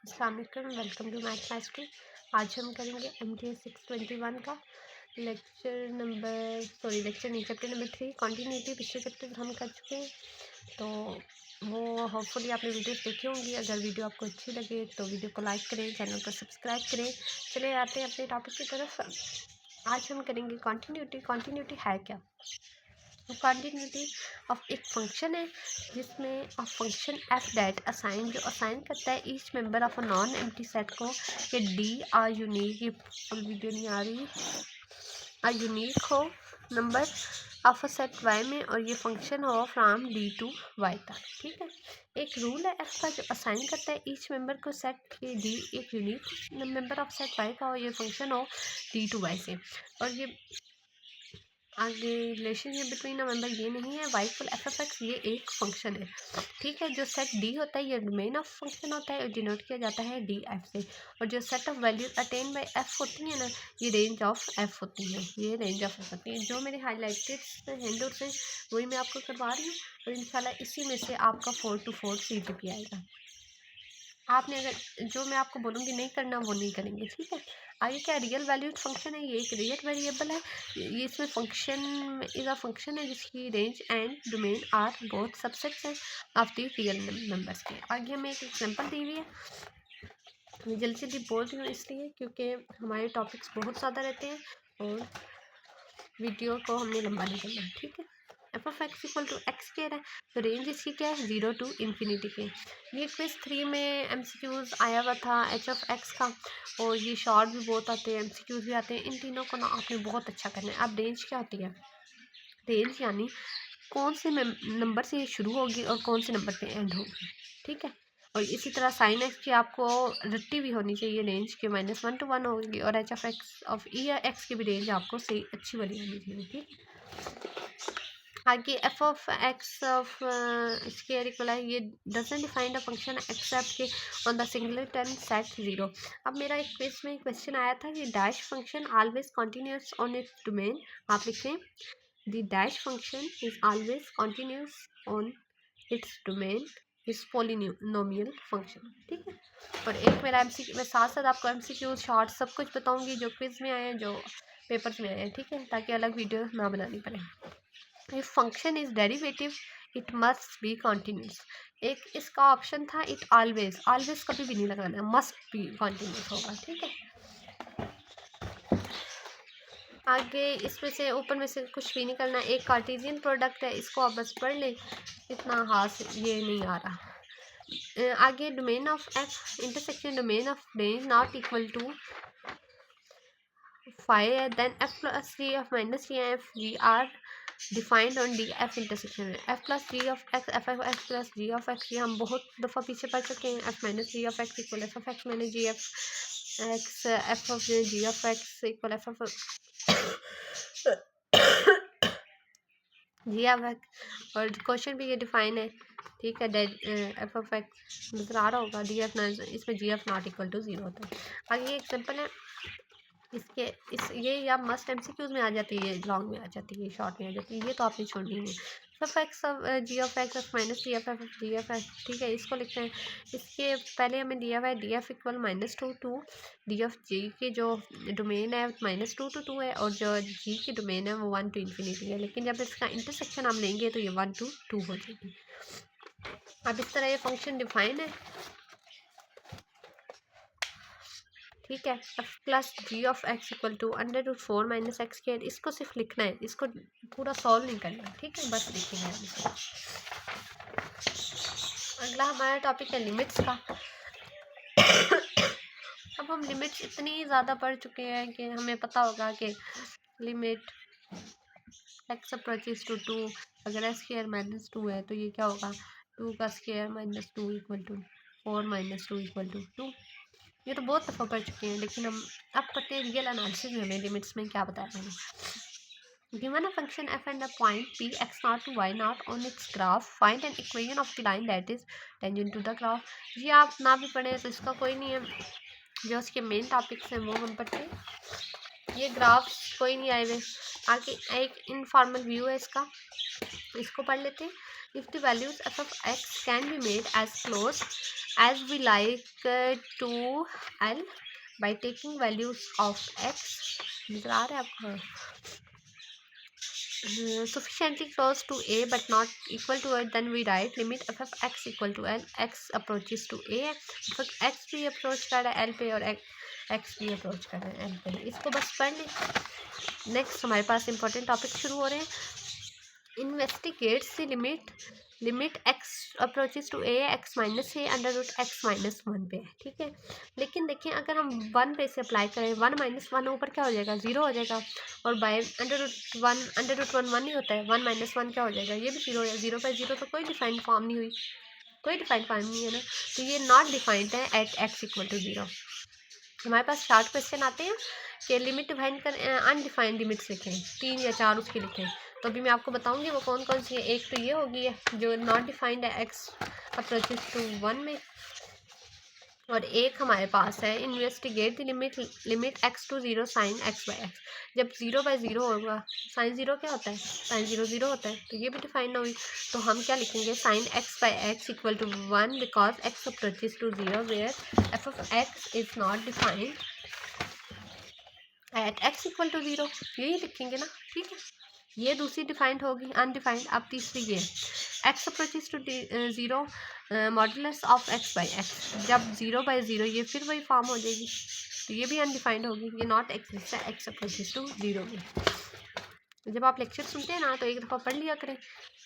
अस्सलाम वालेकुम, welcome to math mastery. आज हम करेंगे MTS 621 का लेक्चर नहीं, चैप्टर नंबर 3 कॉन्टीन्यूटी। पिछले चैप्टर हम कर चुके हैं, तो वो होपफुली आपने वीडियोस देखी होंगी। अगर वीडियो आपको अच्छी लगे तो वीडियो को लाइक करें, चैनल को सब्सक्राइब करें। चले आते हैं अपने टॉपिक की तरफ। आज हम करेंगे कॉन्टीन्यूटी। कॉन्टीन्यूटी है क्या? कॉन्टीन्यूटी ऑफ एक फंक्शन है जिसमें फंक्शन एफ डैट असाइन जो असाइन करता है each member of a non empty set को कि डी आर यूनिक, ये फुल वीडियो नहीं आ रही, आ यूनिक हो number of a set Y में, और ये फंक्शन हो फ्राम डी टू वाई तक। ठीक है, एक रूल है एफ का जो असाइन करता है ईच मेंबर को सेट के डी एक unique member of set Y का हो, ये फंक्शन हो डी टू वाई से। और ये आगे रिलेशनशिप बिटवीन अ मेंबर ये नहीं है, Y full F F X ये एक फंक्शन है। ठीक है, जो सेट डी होता है ये डोमेन ऑफ फंक्शन होता है और डिनोट किया जाता है डी एफ से। और जो set of values attain bye F होती है ना, ये रेंज ऑफ एफ होती है, ये रेंज ऑफ एफ होती है। जो मेरे हाईलाइटेड हैंडआउट्स हैं वही मैं आपको करवा रही हूँ, और इंशाल्लाह इसी में से आपका 4 to 4 CGP आएगा। आपने अगर जो मैं आपको बोलूँगी नहीं करना वो नहीं करेंगे। ठीक है, आगे क्या रियल वैल्यूड फंक्शन है, ये एक रियल वेरिएबल है। ये इसमें फंक्शन इज अ फंक्शन है जिसकी range and domain are both subsets हैं ऑफ द रियल नंबर्स के। आगे हमें एक एग्जांपल दी हुई है, मैं जल्दी जल्दी बोल रही हूँ इसलिए क्योंकि हमारे टॉपिक्स बहुत ज़्यादा रहते हैं और वीडियो को हमने लंबा नहीं करना है। ठीक है, F of x equal to x कह रहा है, तो रेंज इसकी क्या है 0 to इन्फिनिटी के। ये क्विज 3 में MCQs आया हुआ था एच ऑफ एक्स का, और ये शॉर्ट भी बहुत आते हैं, MCQs भी आते हैं। इन तीनों को ना आपने बहुत अच्छा करना है। अब रेंज क्या होती है? रेंज यानी कौन से नंबर से ये शुरू होगी और कौन से नंबर पे एंड होगी। ठीक है, और इसी तरह साइन एक्स की आपको रट्टी भी होनी चाहिए, रेंज के -1 to 1 होगी, और H of X of E x की भी रेंज आपको सही अच्छी वाली होनी चाहिए। ठीक है, आगे एफ ऑफ एक्स ऑफ स्क्वायर इक्वल है, ये doesn't define the function except K on the singular term set 0। अब मेरा एक क्विज में क्वेश्चन आया था कि dash function always continuous on its domain. आप लिखें the dash function is always continuous on its domain is polynomial function. ठीक है, और एक मेरा MCQ, मैं साथ साथ आपको MCQ शॉर्ट सब कुछ बताऊंगी जो क्विज में आए हैं, जो पेपर्स में आए हैं। ठीक है, ताकि अलग वीडियो ना बनानी पड़े। If function is derivative it must be continuous. एक इसका ऑप्शन था इट ऑलवेज, ऑलवेज कभी भी नहीं लगाना है, मस्ट बी कॉन्टिन्यूस होगा। ठीक है, आगे इसमें से ऊपर में से कुछ भी नहीं करना। एक कार्टेशियन प्रोडक्ट है, इसको आप बस पढ़ लें, इतना हाथ ये नहीं आ रहा। आगे domain of F intersection domain of range not equal to 5 है, then F plus 3 F minus 3 F G are defined on D F intersection में। F plus 3 of x F F X plus ji of x, ये हम बहुत दफ़ा पीछे पढ़ चुके हैं। F minus 3 of x equal F of x minus G F X, F of ji of x equal F of ji of x, और question भी ये डिफाइन है। ठीक है, एफ ऑफ एक्स नजर आ रहा होगा, डी एफ इसमें जी एफ नॉट इक्वल टू 0 होता है। आगे ये एग्जाम्पल है, इसके ये या मस्ट MCQs में आ जाती है, लॉन्ग में आ जाती है, शॉर्ट में आ जाती है, ये तो आपने छोड़नी है। F x of ji of x f minus d f f g F x. ठीक है, इसको लिखते हैं। इसके पहले हमें दिया हुआ है d f equal -2 to d f g के जो डोमेन है -2 to 2 है, और जो जी की डोमेन है वो 1 to इन्फिनिटी है, लेकिन जब इसका इंटरसेक्शन हम लेंगे तो ये 1 to 2 हो जाएगी। अब इस तरह ये फंक्शन डिफाइन है। ठीक है, f plus ji of x equal to √4 minus x square, इसको सिर्फ लिखना है, इसको पूरा सॉल्व नहीं करना। ठीक है, बस लिखेंगे हम इसको। अगला हमारा टॉपिक है लिमिट्स का। अब हम लिमिट्स इतनी ज़्यादा पढ़ चुके हैं कि हमें पता होगा कि लिमिट एक्स अप्रोचेस टू 2, अगर एक्स स्क्वायर -2 है तो ये क्या होगा, 2 का square -2 equal to 4 - 2 equal to 2। ये तो बहुत दफ़ा पढ़ चुके हैं, लेकिन हम अब पढ़ते हैं रियल एनालिसिस में हमें लिमिट्स में क्या बताया मैंने। Given a function f and a point p x0 to y0 on its graph, find an equation of the line that is tangent to the graph। ये आप ना भी पढ़े तो इसका कोई नहीं है, जो उसके मेन टॉपिक्स हैं वो हम पढ़ते हैं। ये ग्राफ कोई नहीं आए हुए। आगे एक इनफॉर्मल व्यू है इसका, इसको पढ़ लेते हैं। If the values f of x can be made as close as we like to L by taking values of x, नजर आ रहा है आपको, sufficiently close to a but not equal to it, then we write limit f of x equal to L, x approaches to a, x भी approach कर रहा है L पे और x भी अप्रोच कर रहा है L पे, इसको बस पढ़ लें। नेक्स्ट हमारे पास इंपॉर्टेंट टॉपिक शुरू हो रहे हैं। Investigates the limit x approaches to a, x minus a under root x minus one पे है, ठीक है। लेकिन देखिए अगर हम वन पे से अप्लाई करें, वन माइनस वन ऊपर क्या हो जाएगा, जीरो हो जाएगा, और बाय अंडर रूट वन ही होता है, वन माइनस वन क्या हो जाएगा, ये भी जीरो हो जाएगा, जीरो पे जीरो तो कोई डिफाइंड फॉर्म नहीं हुई, कोई डिफाइंड फॉर्म नहीं है ना, तो ये नॉट डिफाइंड है at x equal to zero. हमारे पास शार्ट क्वेश्चन आते हैं कि लिमिट डिफाइन कर, अनडिफाइंड लिमिट्स लिखें, 3 या 4 उसके लिखें, तो अभी मैं आपको बताऊंगी वो कौन कौन सी है। एक तो ये होगी है जो नॉट डिफाइंड है x अप्रोचेस टू वन में, और एक हमारे पास है investigate the limit x to zero sine x by x, जब जीरो बाई जीरो होगा, साइन जीरो क्या होता है, साइन जीरो जीरो होता है, तो ये भी डिफाइन ना हुई, तो हम क्या लिखेंगे, sine x by x equal to one because x approaches to zero where f of x is not defined at x equal to zero, यही लिखेंगे ना, ठीक है। ये दूसरी डिफाइंड होगी अनडिफाइंड। अब तीसरी ये x approaches to zero modulus of x by x, जब जीरो बाई जीरो ये फिर वही फॉर्म हो जाएगी, तो ये भी अनडिफाइंड होगी, ये नॉट एग्जिस्ट है x अप्रोचेस टू जीरो में। जब आप लेक्चर सुनते हैं ना तो एक दफ़ा पढ़ लिया करें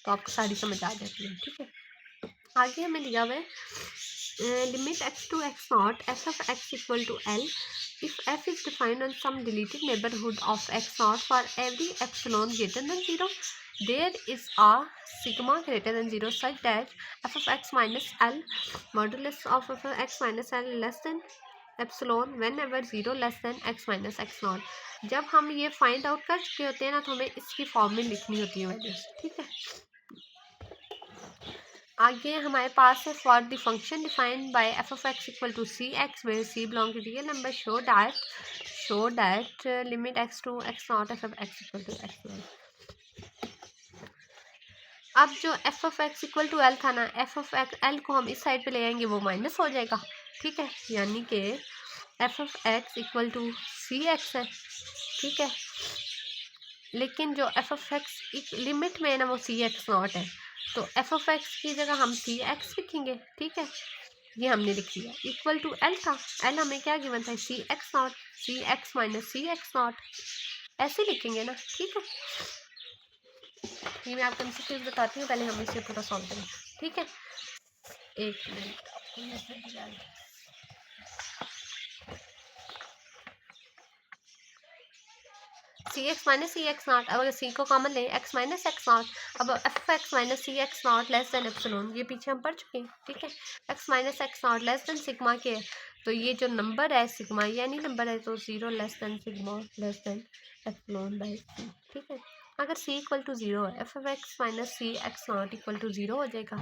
तो आपको सारी समझ आ जाती है, ठीक है। आगे हमें दिया हुआ है limit x to x not f of x equal to L if f is defined on some deleted neighborhood of x naught for every epsilon greater than 0, there is a sigma greater than 0 such that f of x minus L modulus of f of x minus L less than epsilon whenever 0 less than x minus x naught। जब हम ये find out कर चुके होते हैं ना तो हमें इसकी फॉर्म में लिखनी होती है वैल्यूज, ठीक है। आगे हमारे पास है for the function defined by f of x equal to c x where c belong to real number show that limit x to x not f of x equal to x. अब जो f of x equal to L था ना, F of x L को हम इस side पे ले आएंगे वो माइनस हो जाएगा, ठीक है, यानी कि f of x equal to c x है, ठीक है। लेकिन जो एफ ऑफ एक्स लिमिट में है ना वो सी एक्स नॉट है, तो एफ ऑफ एक्स की जगह हम सी एक्स लिखेंगे, ठीक है, ये हमने लिख दिया। इक्वल टू एल था, एल हमें क्या गिवन था, C X not, C X minus C X not, ऐसे लिखेंगे ना, ठीक है। ये मैं आपको एमसीक्यूज बताती हूँ, पहले हम इसे पूरा सॉल्व करें, ठीक है। एक minute, C X minus C X nought, अब अगर सी को कॉमन लें एक्स माइनस एक्स नॉट, अब F X minus C X not less than epsilon, ये पीछे हम पढ़ चुके हैं, ठीक है। X minus X not less than sigma के, तो ये जो नंबर है सिग्मा यानी नंबर है, तो zero less than sigma less than epsilon by C, ठीक है। अगर सी इक्वल टू जीरो है, F of x minus C X not equal to zero हो जाएगा,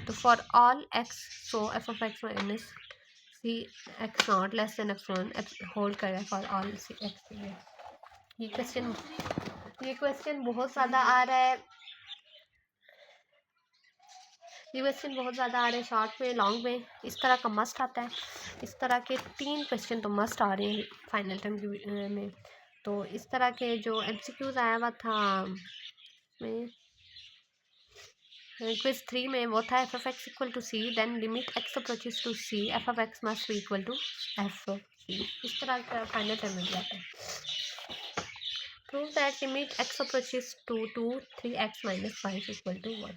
तो for all X so F of x minus C X not less than epsilon hold करेगा for all C X. ये question बहुत ज़्यादा आ रहा है, ये क्वेश्चन बहुत ज़्यादा आ रहे हैं, शॉर्ट में लॉन्ग में, इस तरह का मस्ट आता है, इस तरह के 3 क्वेश्चन तो मस्ट आ रहे हैं फाइनल टर्म में। तो इस तरह के जो एमसीक्यूज आया हुआ था में क्विज 3 में वो था F of x equal to C then limit X approaches to C F of X must be equal to F of C, इस तरह का फाइनल टर्म में आता है। Prove that limit x approaches to 2 3x minus 5 equal to 1।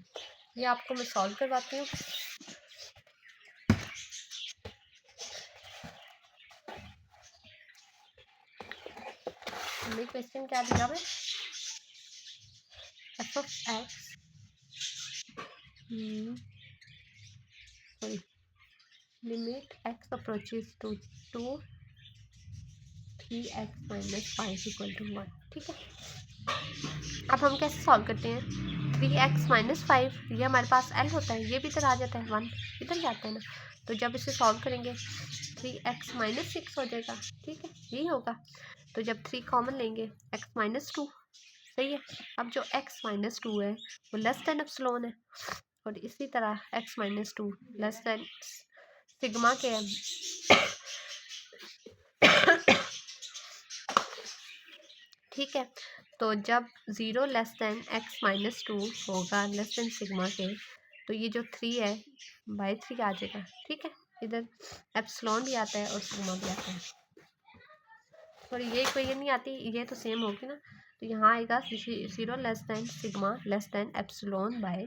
ये आपको मैं solve करवाती हूँ। हमें क्वेश्चन क्या दिया है, F of x sorry limit x approaches to 2 3x minus 5 equal to 1, ठीक है। अब हम कैसे सॉल्व करते हैं, 3x माइनस 5 ये हमारे पास l होता है, ये भी इधर आ जाता है, 1 इधर जाता है ना, तो जब इसे सॉल्व करेंगे 3x माइनस 6 हो जाएगा, ठीक है, यही होगा। तो जब 3 कॉमन लेंगे x माइनस 2, सही है। अब जो x माइनस 2 है वो लेस देन एप्सिलॉन है, और इसी तरह x minus 2 less than sigma के है। ठीक है, तो जब 0 लेस दैन x माइनस 2 होगा लेस दैन सिग्मा के, तो ये जो 3 है बाई 3 आ जाएगा। ठीक है, इधर एप्सिलॉन भी आता है और सिग्मा भी आता है। और ये इक्वेशन नहीं आती, ये तो सेम होगी ना, तो यहाँ आएगा 0 less than sigma less than epsilon bye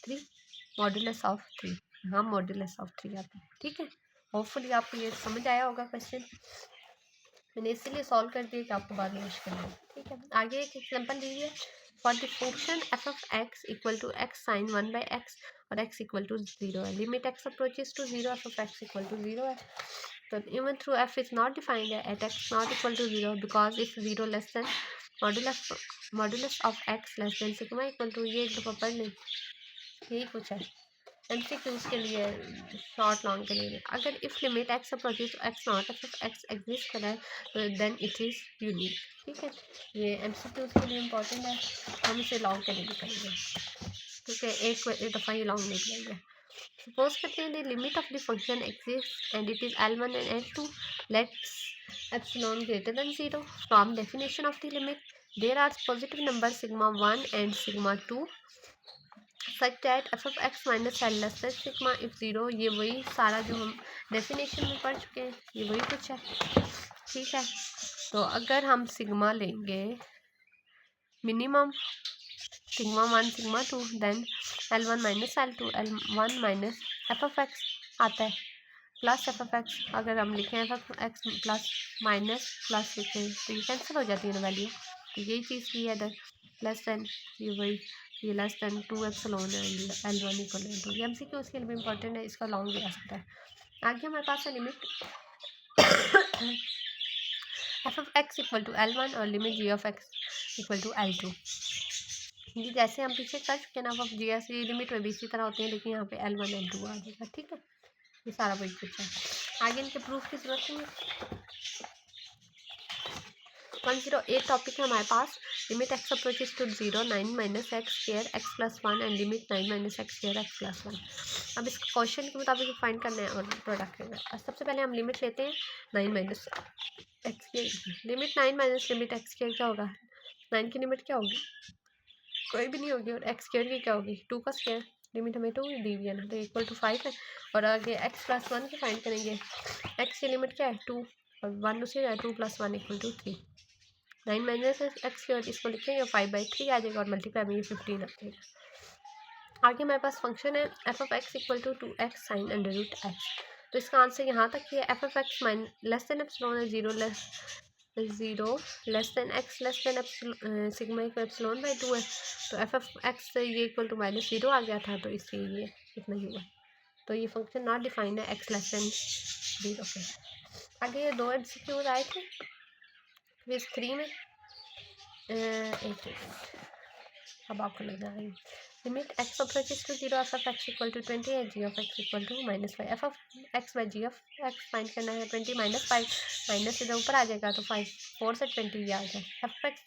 3 modulus of 3। यहाँ मॉडुलस ऑफ 3 आता है। ठीक है, होपफुली आपको ये समझ आया होगा क्वेश्चन। मैंने इसीलिए सॉल्व कर दिया कि आपको बाद में मुश्किल है। ठीक है, आगे एक एग्जांपल लीजिए। For the function F of x equal to X sine 1 by X और एक्स इक्वल टू 0 है। Limit X approaches to 0 F of x equal to 0 है। तो even through F is not defined है at X not equal to 0 because if 0 less than modulus of x less than sigma equal to, ये एक दफ़ा पढ़ लें, यही कुछ है। MCQs के लिए, शॉर्ट लॉन्ग के लिए, अगर if limit X approaches x not x exist कर रहा है तो देन इट इज़ यूनिक। ठीक है, ये MCQs के लिए इम्पोर्टेंट है, हम इसे लॉन्ग के लिए भी करेंगे। ठीक है, एक दफ़ा ये लॉन्ग नहीं करेंगे। सपोज करते हैं the limit of the function exist and it is L1 and L2 let's epsilon greater than 0 from definition of the limit there are positive number sigma 1 and sigma 2 such that f of x minus l less than sigma if 0। ये वही सारा जो हम definition में पढ़ चुके हैं, ये वही कुछ है। ठीक है, तो अगर हम सिग्मा लेंगे minimum sigma 1 sigma 2 then L1 minus L2 L1 minus f of x आता है प्लस एफ ऑफ एक्स। अगर हम लिखें f of x plus minus plus लिखें तो ये कैंसिल हो जाती है ना वैल्यू, तो यही चीज़ की है इधर लेस दैन, ये वही, ये लेस दैन 2 एप्सिलॉन है L1 इक्वल टू। ये MCQ उसके लिए भी इंपॉर्टेंट है, इसका लॉन्ग भी आ सकता है। आगे हमारे पास है limit f of x equal to L1 और limit g of x equal to L2। ये जैसे हम पीछे कर चुके हैं ना, अब जी एस लिमिट में भी इसी तरह होती है, लेकिन यहाँ पे L1 L2 आ जाएगा। ठीक है, ये सारा वही कुछ है, आगे इनके प्रूफ की जरूरत नहीं है। 108 टॉपिक है हमारे पास। Limit X approaches to 0 9 minus x square X plus 1 and limit 9 minus x square X plus 1। अब इस क्वेश्चन के मुताबिक फाइंड करना है और प्रोडक्ट करना है। सबसे पहले हम लिमिट लेते हैं 9 minus x square. Limit 9 minus limit x square क्या होगा, 9 की लिमिट क्या होगी, कोई भी नहीं होगी, और एक्स स्क्वायर की क्या होगी 2 का स्क्वायर, लिमिट हमें 2 दी हुई है ना, तो इक्वल टू 5 है। और आगे एक्स प्लस 1 की फाइंड करेंगे, एक्स की लिमिट क्या है 2 और 1 उसी है, 2 plus 1 equal to 3। 9 minus x square इसको लिखेंगे 5/3 आ जाएगा और मल्टीप्लाई में ये 15 आ जाएगा। आगे हमारे पास फंक्शन है F of x equal to 2x sine under root x. तो इसका आंसर यहाँ तक ही है। F of x less than epsilon है 0 less than x less than sigma equal epsilon by 2 है, तो एफ ऑफ एक्स ये इक्वल टू -0 आ गया था, तो इसलिए ये इतना ही हुआ। तो ये फंक्शन नॉट डिफाइंड है एक्स लेस देन 0 के। आगे ये 2 MCQs आए थे क्विज 3 में। एक अब आपको लग रहा है limit X approaches to 0 F of x equal to 20 है G of x equal to -5। F of X by G of X find करना है। 20 माइनस 5 माइनस इधर ऊपर आ जाएगा, तो 5 4 से 20 ये आ जाए। F of x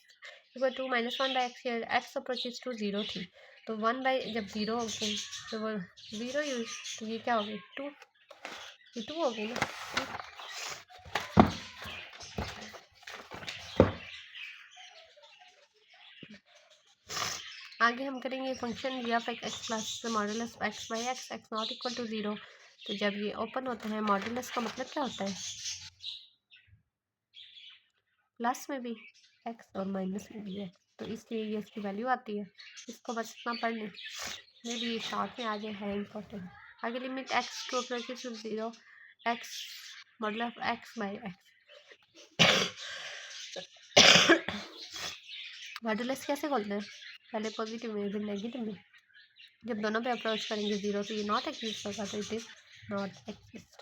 equal to -1 by x, x approaches to 0 थी, तो 1 बाई जब 0 होगी तो वो 0 यूज, तो ये क्या होगी 2, ये 2 होगी ना। आगे हम करेंगे function g of x plus modulus x by x x not equal to 0। तो जब ये ओपन होता है, मॉडुलस का मतलब क्या होता है, प्लस में भी एक्स और माइनस में भी है, तो इसलिए ये इसकी वैल्यू आती है। इसको बस इतना पढ़ लें, मे भी ये शॉर्ट में आ जाए, है इम्पोर्टेंट। आगे limit x to approaches to 0 x modulus x by x. Modulus कैसे खोलते हैं, पहले पॉजिटिव में फिर नेगेटिव में, जब दोनों पे अप्रोच करेंगे 0 तो ये नॉट एग्जिस्ट होगा, तो इट इज़ नॉट एग्जिस्ट।